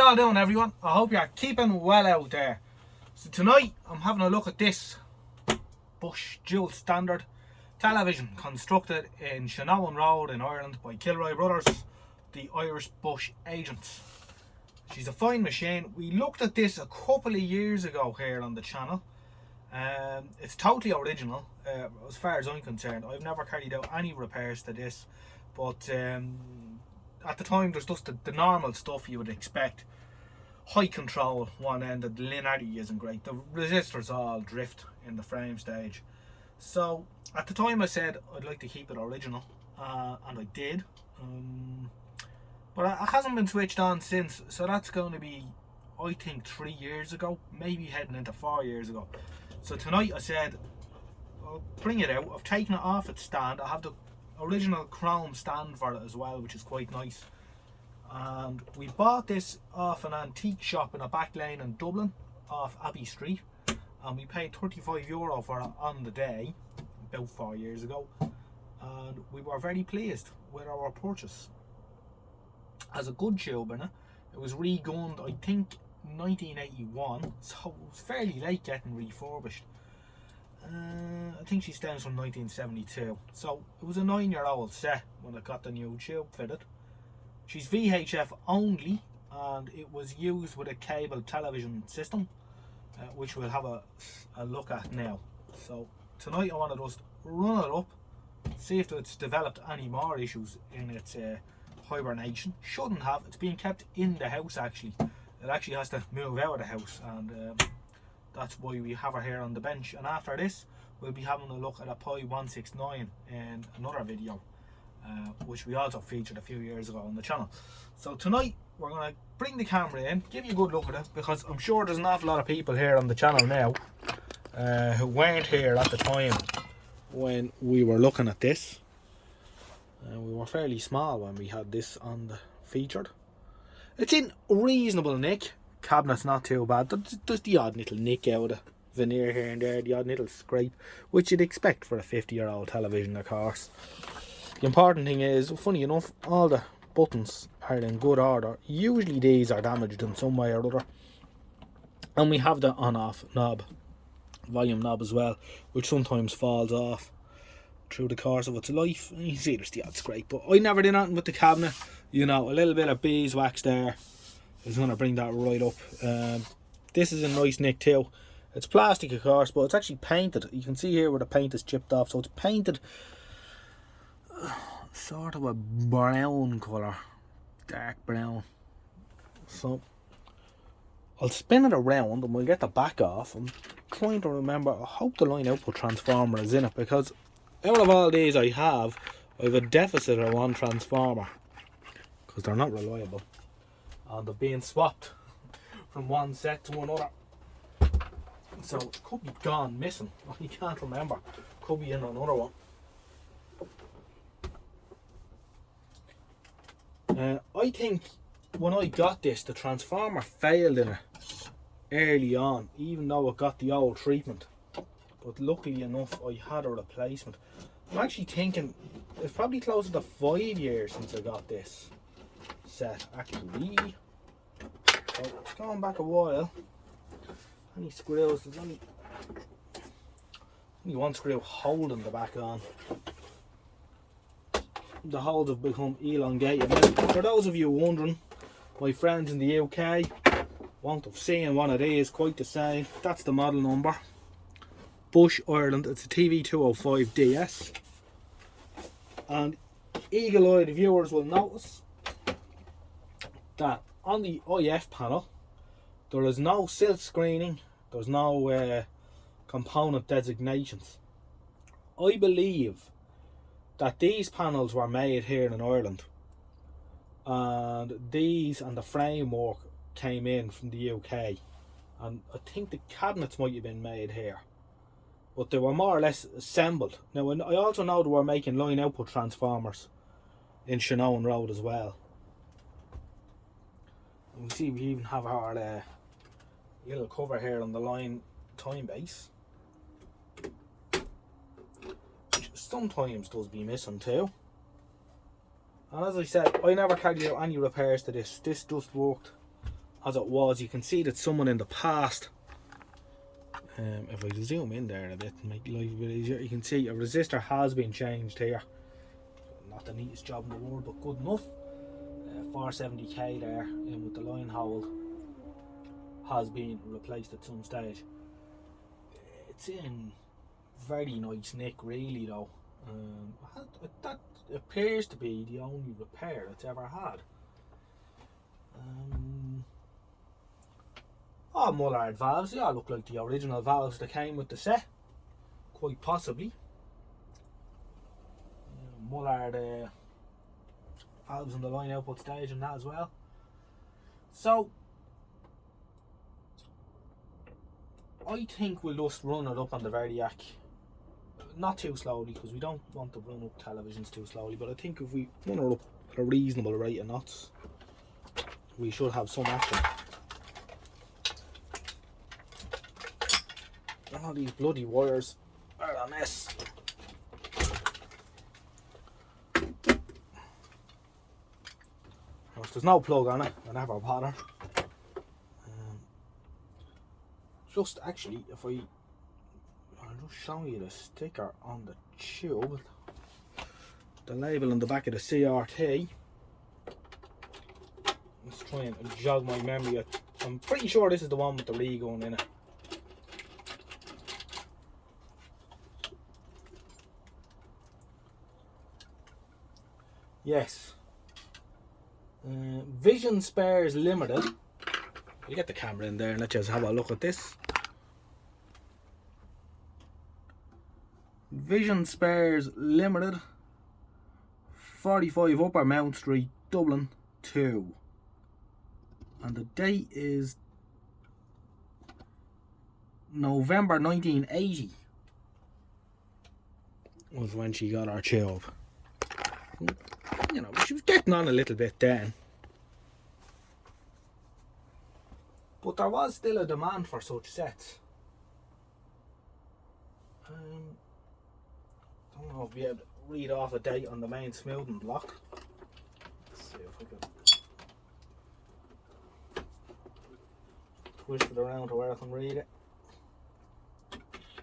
y'all doing, everyone? I hope you're keeping well out there. So tonight I'm having a look at this Bosch dual standard television constructed in Shanawan Road in Ireland by Kilroy Brothers, the Irish Bosch agents. She's a fine machine. We looked at this a couple of years ago here on the channel. It's totally original as far as I'm concerned. I've never carried out any repairs to this, but at the time there's just the normal stuff you would expect. High control one end, the linearity isn't great, the resistors all drift in the frame stage. So at the time I said I'd like to keep it original, and I did, but it hasn't been switched on since. So that's going to be, I think, 3 years ago, maybe heading into 4 years ago. So tonight I said I'll bring it out. I've taken it off its stand. I have the original chrome stand for it as well, which is quite nice. And we bought this off an antique shop in a back lane in Dublin off Abbey Street, and we paid €35 for it on the day about 4 years ago, and we were very pleased with our purchase. Has a good tube in it. It was re-gunned, I think, 1981, so it was fairly late getting refurbished. I think she stems from 1972, so it was a 9-year-old set when I got the new tube fitted. She's VHF only, and it was used with a cable television system, which we'll have a look at now. So tonight I want to just run it up, see if it's developed any more issues in its hibernation. Shouldn't have. It's being kept in the house actually. It actually has to move out of the house, and that's why we have her here on the bench. And after this we'll be having a look at a TV161 in another video, which we also featured a few years ago on the channel. So tonight we're going to bring the camera in, give you a good look at it, because I'm sure there's an awful lot of people here on the channel now who weren't here at the time when we were looking at this. We were fairly small when we had this on the featured. It's in reasonable nick. Cabinet's not too bad. There's the odd little nick out of the veneer here and there, the odd little scrape, which you'd expect for a 50-year-old television, of course. The important thing is, funny enough, all the buttons are in good order. Usually these are damaged in some way or other. And we have the on-off knob, volume knob as well, which sometimes falls off through the course of its life. And you can see there's the odd scrape, but I never did anything with the cabinet. You know, a little bit of beeswax there is going to bring that right up. This is a nice nick too. It's plastic, of course, but it's actually painted. You can see here where the paint is chipped off, so it's painted sort of a brown colour, dark brown. So I'll spin it around and we'll get the back off. I'm trying to remember, I hope the line output transformer is in it, because out of all these I have a deficit of one transformer, because they're not reliable and they're being swapped from one set to another. So it could be gone missing. I can't remember. Could be in another one. I think when I got this, the transformer failed in it early on, even though it got the old treatment. But luckily enough, I had a replacement. I'm actually thinking it's probably closer to 5 years since I got this set, actually. So it's going back a while. Any screws? There's only one screw holding the back on. The holes have become elongated. Now, for those of you wondering, my friends in the UK won't have seen one of these quite the same. That's the model number. Bosch Ireland. It's a TV205 DS. And eagle-eyed viewers will notice that on the IF panel there is no silk screening, there's no component designations. I believe that these panels were made here in Ireland, and these and the framework came in from the UK, and I think the cabinets might have been made here, but they were more or less assembled. Now I also know they were making line output transformers in Shanawan Road as well. You can see we even have our little cover here on the line time base, which sometimes does be missing too. And as I said, I never carried out any repairs to this. This just worked as it was. You can see that someone in the past, if I zoom in there a bit and make life a bit easier, you can see a resistor has been changed here. Not the neatest job in the world, but good enough. 470k there in with the line hold has been replaced at some stage. It's in very nice nick really though. That appears to be the only repair it's ever had. Mullard valves, they all look like the original valves that came with the set, quite possibly. Mullard valves on the line output stage and that as well. So I think we'll just run it up on the Verdiac, not too slowly because we don't want to run up televisions too slowly, but I think if we run it up at a reasonable rate of knots, we should have some action. All these bloody wires are a mess. There's no plug on it, I never bother. Just actually, I'll just show you the sticker on the tube, the label on the back of the CRT. Let's try and jog my memory. I'm pretty sure this is the one with the re-gun in it. Yes. Vision Spares Limited. I'll get the camera in there and let you have a look at this. Vision Spares Limited, 45 Upper Mount Street, Dublin 2. And the date is November 1980 was when she got her tube. You know, she was getting on a little bit then. But there was still a demand for such sets. Don't know if we'll be able to read off a date on the main smoothing block. Let's see if I can twist it around to where I can read it.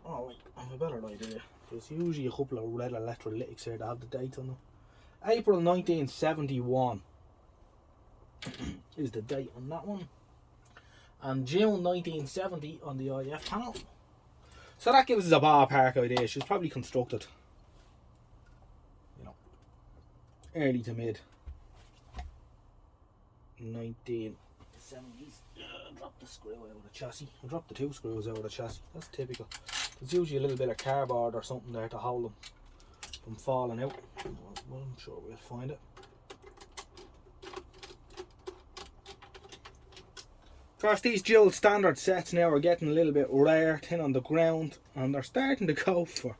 Oh wait, I have a better idea. There's usually a couple of red electrolytics here that have the dates on them. April 1971 is the date on that one. And June 1970 on the IF panel. So that gives us a ballpark idea. She was probably constructed, you know, early to mid 1970s. Drop the screw out of the chassis. I dropped the 2 screws out of the chassis. That's typical. There's usually a little bit of cardboard or something there to hold them from falling out. Well, I'm sure we'll find it. Of course, these dual standard sets now are getting a little bit rare, thin on the ground, and they're starting to go for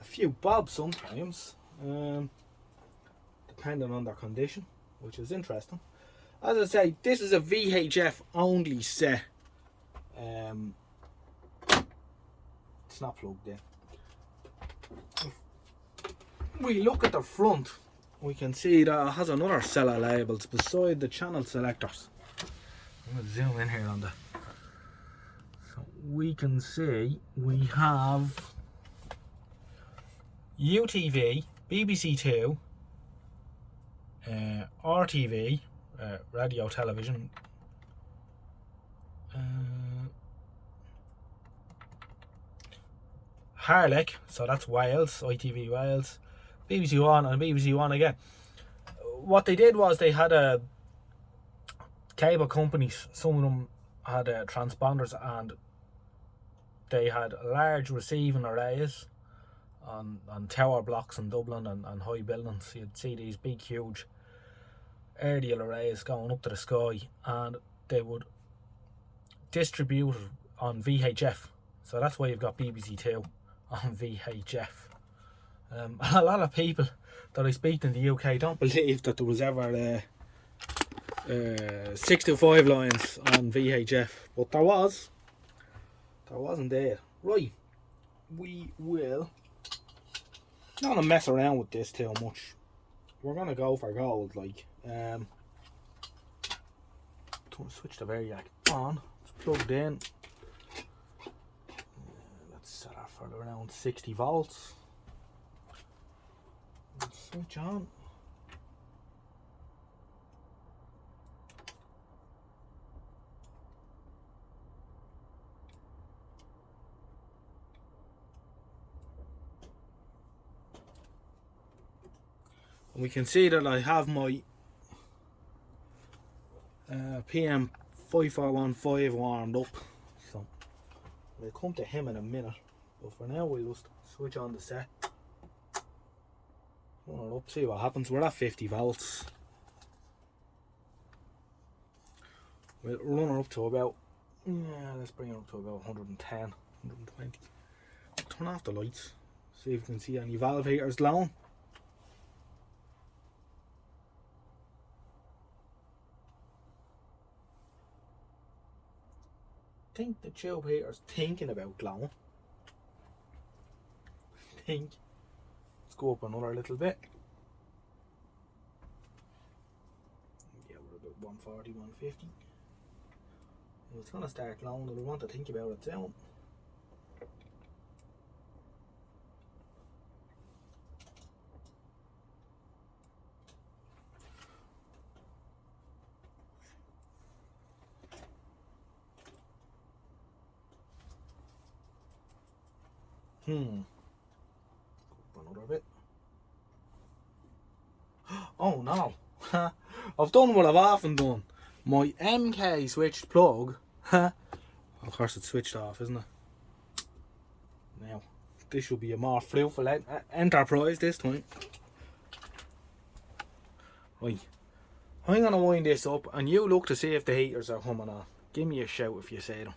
a few bob sometimes, depending on their condition, which is interesting. As I say, this is a VHF only set. It's not plugged in. If we look at the front, we can see that it has another set of labels beside the channel selectors. I'm going to zoom in here on the, so we can see we have UTV, BBC Two, RTV, radio television, Harlech, so that's Wales, ITV Wales, BBC One and BBC One again. What they did was they had a cable companies, some of them had transponders, and they had large receiving arrays on tower blocks in Dublin and high buildings. You'd see these big huge aerial arrays going up to the sky, and they would distribute it on VHF. So that's why you've got BBC Two on VHF. A lot of people that I speak to in the UK don't believe that there was ever 625 lines on VHF, but there was indeed. Right, we will not gonna mess around with this too much. We're gonna go for gold, like switch the variac on. It's plugged in. Let's set that for around 60 volts. Switch on. And we can see that I have my PM5415 warmed up. So I'll come to him in a minute. But for now we'll just switch on the set. Run it up, see what happens. We're at 50 volts. We'll run her up to about, let's bring it up to about 110, 120. Turn off the lights, see if you can see any valve heaters glowing. I think the tube heater's thinking about glowing. Let's go up another little bit. Yeah, we're about 140, 150. It's gonna start glowing, and I want to think about it soon. Another bit. Oh no! I've done what I've often done. My MK switched plug. Of course, it's switched off, isn't it? Now, this should be a more fruitful enterprise this time. Right, I'm gonna wind this up, and you look to see if the heaters are coming on. Give me a shout if you see them.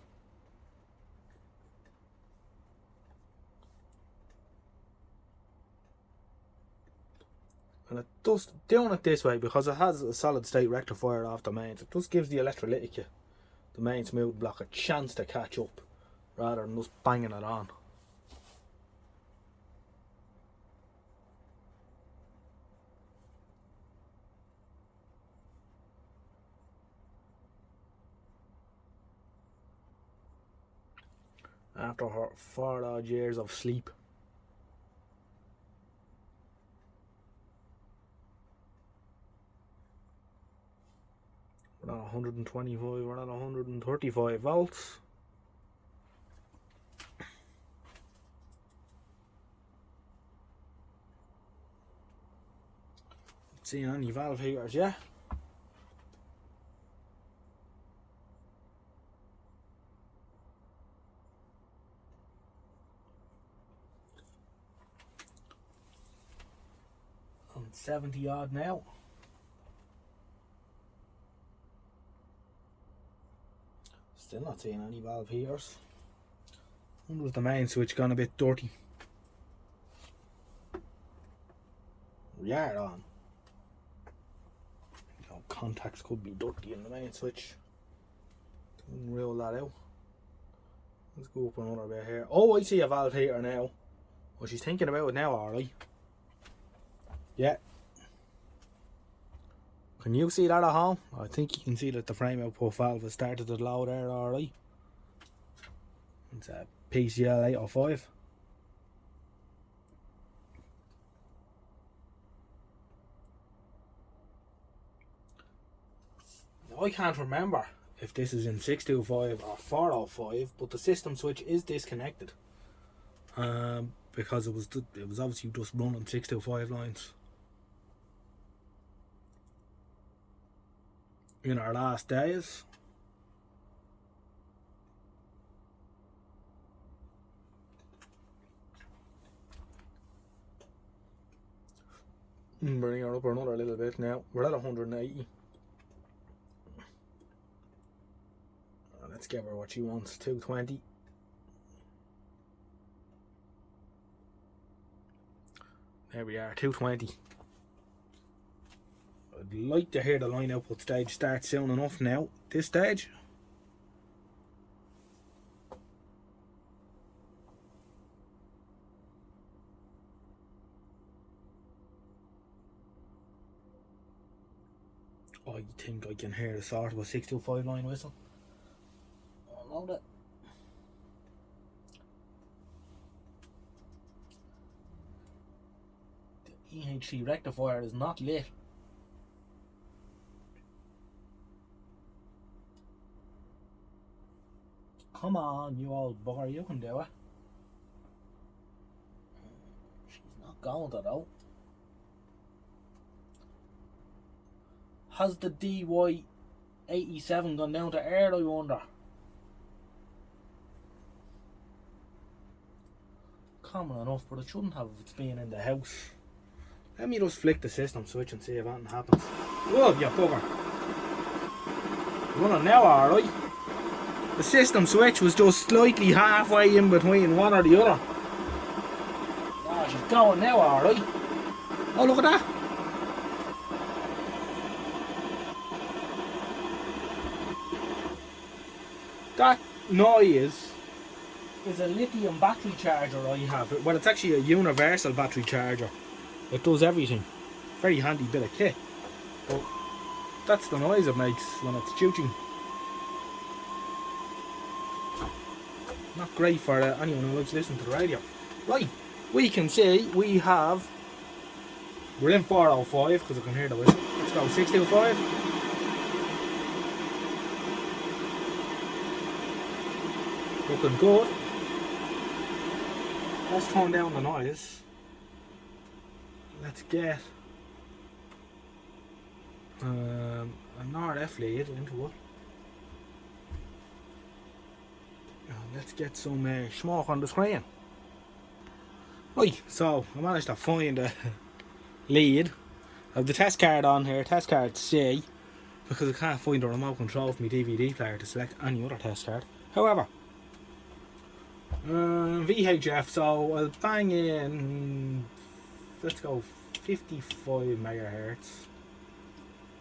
And it does, doing it this way, because it has a solid state rectifier off the mains, it just gives the electrolytic, the main smooth block, a chance to catch up rather than just banging it on. After her 4 odd years of sleep. We're at 125, we're at 135 volts. See any valve heaters, yeah? I'm 70 odd now. Still not seeing any valve heaters. Wonder if the main switch gone a bit dirty. We are on. No, contacts could be dirty in the main switch. Can rule that out. Let's go up another bit here. Oh, I see a valve heater now. Well, she's thinking about it now, alright. Yeah. Can you see that at home? I think you can see that the frame output valve has started to low there, alright. It's a PCL 805. Now, I can't remember if this is in 625 or 405, but the system switch is disconnected. Because it was obviously just running 625 lines. In our last days. Bring her up another little bit now. We're at 180. Let's give her what she wants. 220. There we are, 220. I'd like to hear the line output stage start soon enough now. This stage. I think I can hear the sort of a 625 line whistle. I'll load it. The EHC rectifier is not lit. Come on, you old bugger, you can do it. She's not going to though. Has the DY87 gone down to air, I wonder? Common enough, but it shouldn't have if it's been in the house. Let me just flick the system switch and see if anything happens. Whoa, you bugger. Running now, alright. The system switch was just slightly halfway in between one or the other. Oh, she's going now, alright. Oh, look at that. That noise is a lithium battery charger I have. Well, it's actually a universal battery charger. It does everything. Very handy bit of kit. But that's the noise it makes when it's chooching. Not great for anyone who likes to listen to the radio. Right, we can see we're in 405 because I can hear the whistle. Let's go 625. Looking good. Let's turn down the noise. Let's get an RF lead into it. Let's get some smoke on the screen. Right, so I managed to find a lead. I have the test card on here, test card C, because I can't find a remote control for my DVD player to select any other test card. However, VHF, so I'll bang in, let's go 55 megahertz,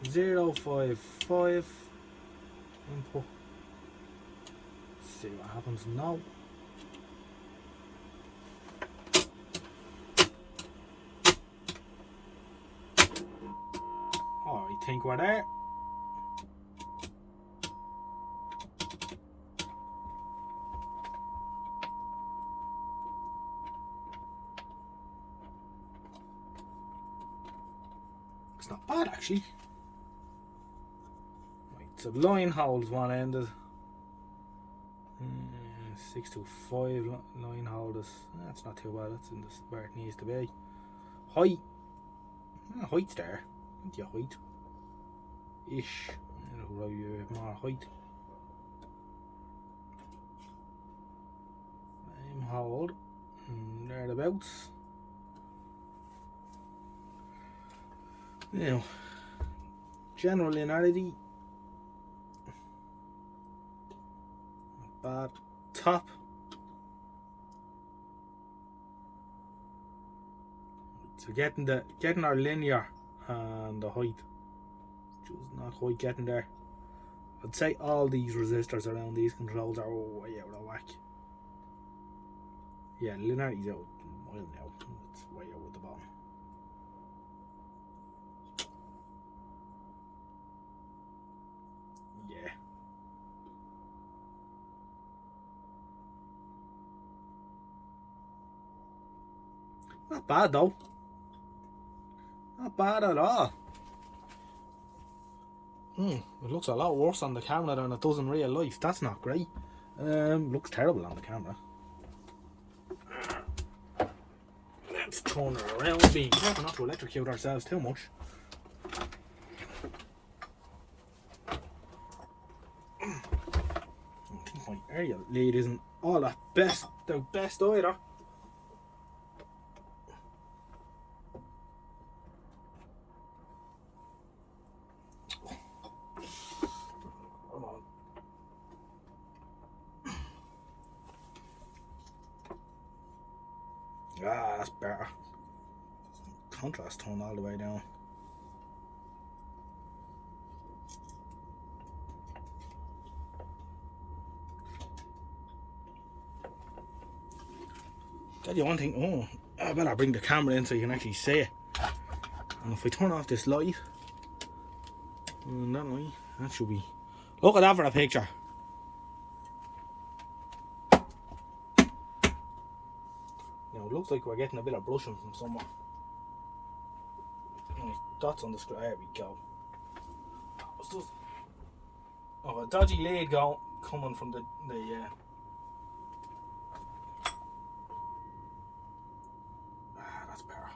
055 input. Let's see what happens now. Oh, I think we're there. It's not bad actually. Right, so the line holds one ended. 625 line holders. That's not too bad. That's in this where it needs to be. Height. Height's there. Your height. Ish. It'll allow you more height. Same hold. Thereabouts. Now, general linearity. Not bad. Top. So getting our linear and the height. Just not quite getting there. I'd say all these resistors around these controls are way out of whack. Yeah, linearity's out. Well, now it's way out at the bottom. Yeah. Not bad though. Not bad at all. It looks a lot worse on the camera than it does in real life. That's not great. Looks terrible on the camera. Let's turn it around. Being careful not to electrocute ourselves too much. I think my area lead isn't all the best either. Ah, that's better. Contrast tone all the way down. Tell you one thing, I better bring the camera in so you can actually see it. And if I turn off this light, That should be. Look at that for a picture. Now it looks like we're getting a bit of brushing from somewhere. Dots on the screen. There we go. What's this? Oh, a dodgy lid coming from the that's better.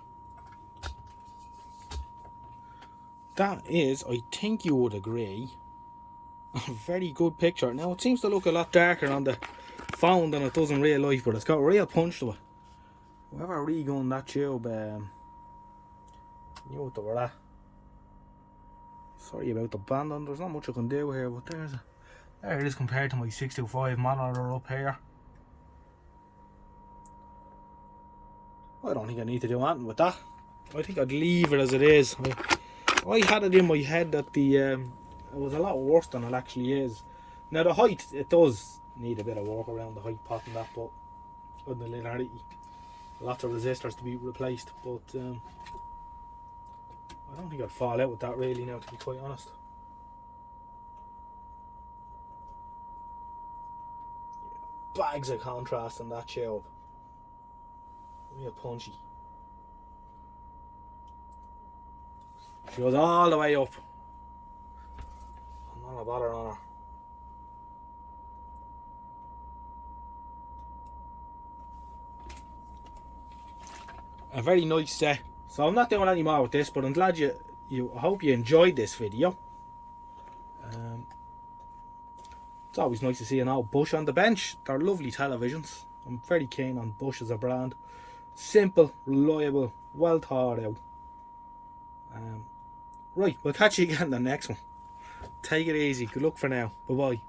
That is, I think you would agree, a very good picture. Now it seems to look a lot darker on the phone than it does in real life, but it's got a real punch to it. Whoever re-gunned that tube knew what they were at. Sorry about the banding, there's not much I can do here, but there it is compared to my 625 monitor up here. I don't think I need to do anything with that. I think I'd leave it as it is. I had it in my head that it was a lot worse than it actually is. Now the height, it does need a bit of work around the height pot and that, but on the linearity, lots of resistors to be replaced, but I don't think I'd fall out with that really now, to be quite honest. Bags of contrast in that tube. Real punchy. She goes all the way up. I'm not a bother on her. A very nice set. So I'm not doing any more with this, but I'm glad I hope you enjoyed this video. It's always nice to see an old Bush on the bench. They're lovely televisions. I'm very keen on Bush as a brand. Simple, reliable, well thought out. Right, we'll catch you again in the next one. Take it easy. Good luck for now. Bye bye.